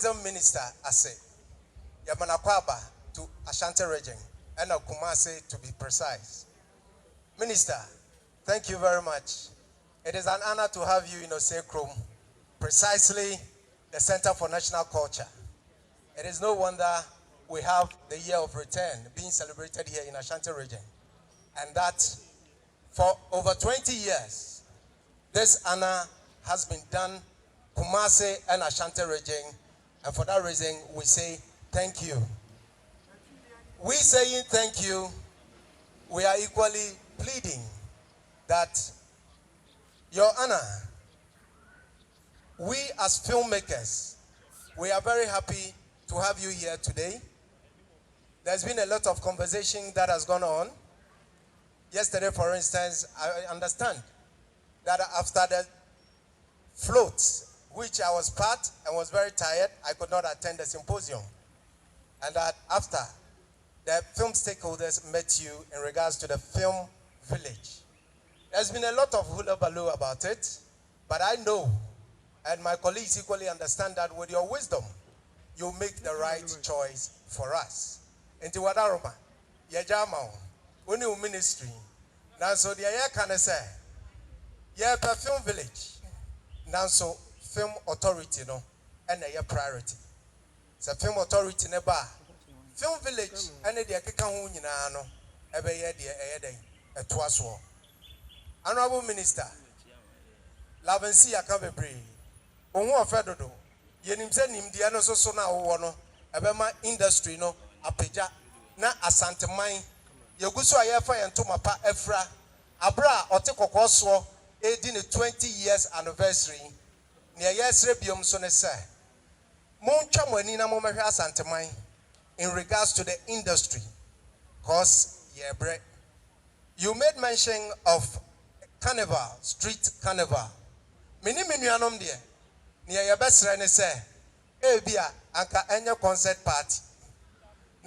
tourism minister ase Yamanakwaba to Ashanti region and Kumasi to be precise. Minister, thank you very much. It is an honor to have you in Osekrom, precisely the Center for National Culture. It is no wonder we have the year of return being celebrated here in Ashanti region. And that for over 20 years, this honor has been done Kumasi and Ashanti region. And for that reason, we say thank you. We saying thank you, we are equally pleading that Your Honor, we as filmmakers, we are very happy to have you here today. There's been a lot of conversation that has gone on. Yesterday, for instance, I understand that after the float, which I was part and was very tired, I could not attend the symposium. And that after, the film stakeholders met you in regards to the film village. There's been a lot of hullabaloo about it, but I know, and my colleagues equally understand that with your wisdom, you make the right choice for us. Into Wadaroma, Yajama, Uni ministry. Now, so the air can say, yeah, film village. Now, so film authority, no, and a priority. It's a film authority in a bar. Film village, and the Akika no, every year, a Twice. Honorable Minister, Lavensi Akabebre, Onwa Fedodo, Yenimse Nimdiano Sona Wono, Abema industry no, Appiah, na Asante mine, Yoguso Ayafa and Tomapa Efra, Abra Oteko Koswo, 20 years anniversary, near yes rebium sonese. Moncha Mwenina Momaha Asante mine, in regards to the industry, cause yebre. You made mention of carnival, street carnival. Mini minuanum de near your best friend say, Ebia, Anka any concert party.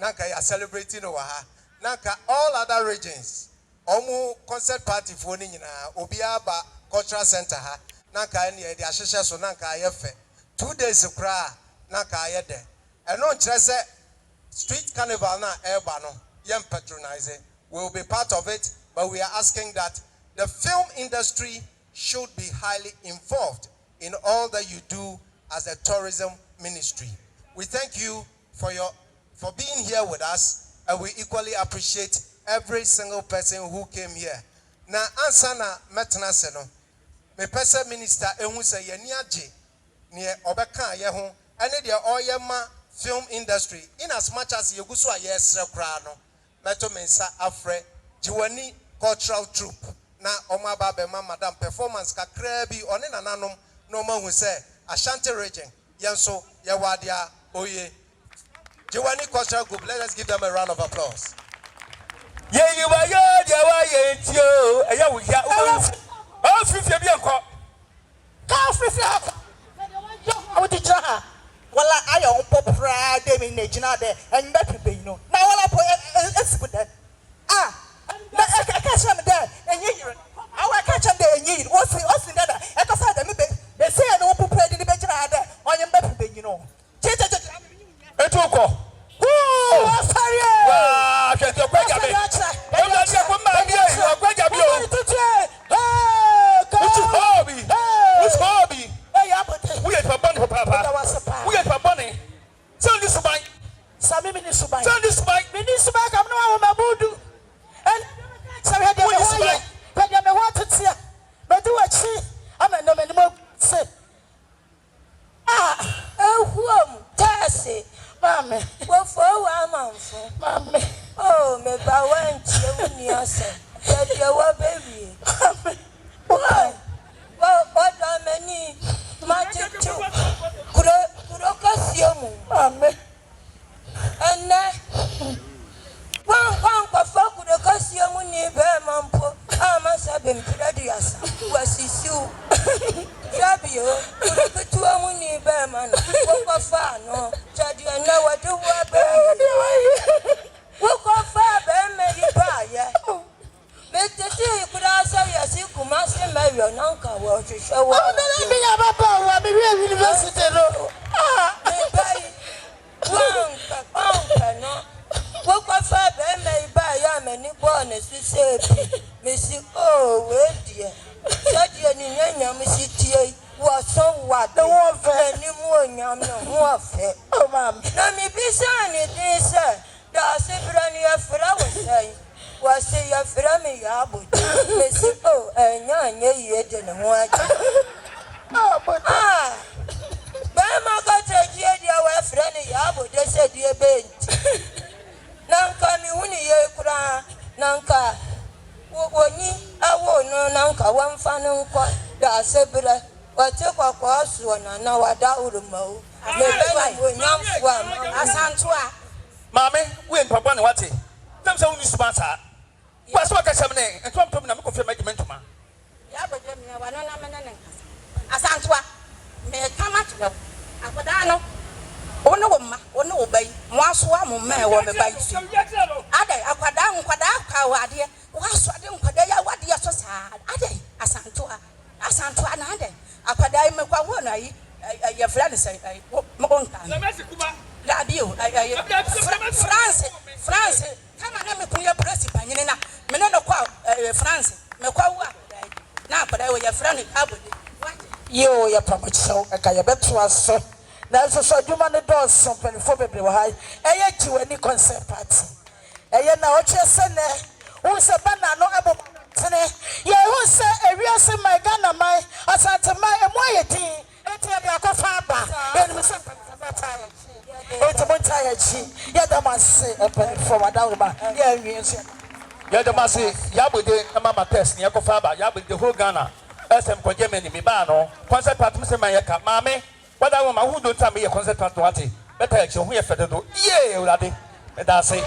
Nanka ya celebrating Oaha. Nanka all other regions. Omu concert party for Nina, Obiaba Cultural Center ha. Nanka any the Ashisha so Nanka Yefe. 2 days of cry, Nanka Yede. And no stress street carnival na Ebano, Yem patronize. We'll be part of it, but we are asking that the film industry should be highly involved in all that you do as a tourism ministry. We thank you for being here with us, and we equally appreciate every single person who came here. Now, ansana metna seno, me person minister ehu se ye ni age ne obeka ye ho ene de oyema film industry in as much as yeguso aye sre kra no meto mensa afre jiwani cultural troupe na omaba be ma madam performance kakra bi one nananom no mahu se Ashanti region yenso ye wadia oye jiwani cultural group. Let us give them a round of applause. Ye you wa ye tio eya wo ya o fifi bi enko ka fifi ha I would try. Well, I own prah de me na de and better be no. Now all I put with that. Ah, I catch them there and you. I catch them there and you. What's the other? I can say them. They say I don't put prah in the bench there. I am better be you know. Etoko. Oh, sorry. Wow, can't you break up? I'm not sure what my dear. You break up your hobby. What's hobby? We have a bunny, Papa. We have a bunny. Send this by Sammy Minisubai. Send this by Minisubai. I'm not a Mabudu. And so I had the but you may want to see. But do what she I'm a no more say. Ah, oh, Tassie, Mammy. Well, for a month, Mammy. Oh, me by one, you say that you were baby. Why? Well, what I mean. Magic too. Kurokasium, Amen. And one for Kurokasium near Mampo, I must have been Pradias, was his you. Fabio, Kurokatuamu near Berman, what far, no, Jadi, and now I do what Walk off far, maybe buy, but the day you could also see Kumasi marry your uncle, what you show. Oh, no, let me have a power, I'm a real university. Ah, born as we say, Missy, oh, where dear. Such an in Missy T. Was so what the warfare anymore, yam no warfare. Oh, ma'am. Let me be signing this, sir. That's a brand new flower say. Was say your family, Abu. Missy, oh, and young, didn't want. Oh, but Bama got a dear, dear friend, Abu, they said, dear bent. Nanka mi huni ye kura nanka woni awo no nanka wamfano nkwa da sebra wate kwakwa so na wada urumo me bena wonyamfo asantoa mame we mpapa ne wate dem se woni sponsor kwa so ka semne entompem na me confirm agreement ma ya bege me wano na me ne asantoa me kama tlo akoda no ono woma ono obai mwaso amoma e wo me bai tu adai akwada nkwada ka wade waso ade nkwada ya wade so saa adai asantoa na adai akwada me kwa wo na yi ya flan se mo onka na mesi kuba la bio France kama na me kunya press panyine na me no kwa France me kwa wo na akwada wo ya flan abode yo ya pamocho aka ya beto aso na so duma ne dos so penfo bebre wa hai eye jiwani concert party eye na o chese ne wo se bana no ebo tene ye wo se ewiase my Ghana my Asante my emo ayedin enti e bia kofa ba enu se enti mo tire chi ya da mase e penfo wa da ba ya nwi so ya da mase ya bode mama test ne kofa ba ya bode whole Ghana SM ko Germany mi ba no concert party se man ya ka mame wada wo ma who don't tell me your concert party better action who you fed do yeah urade me da say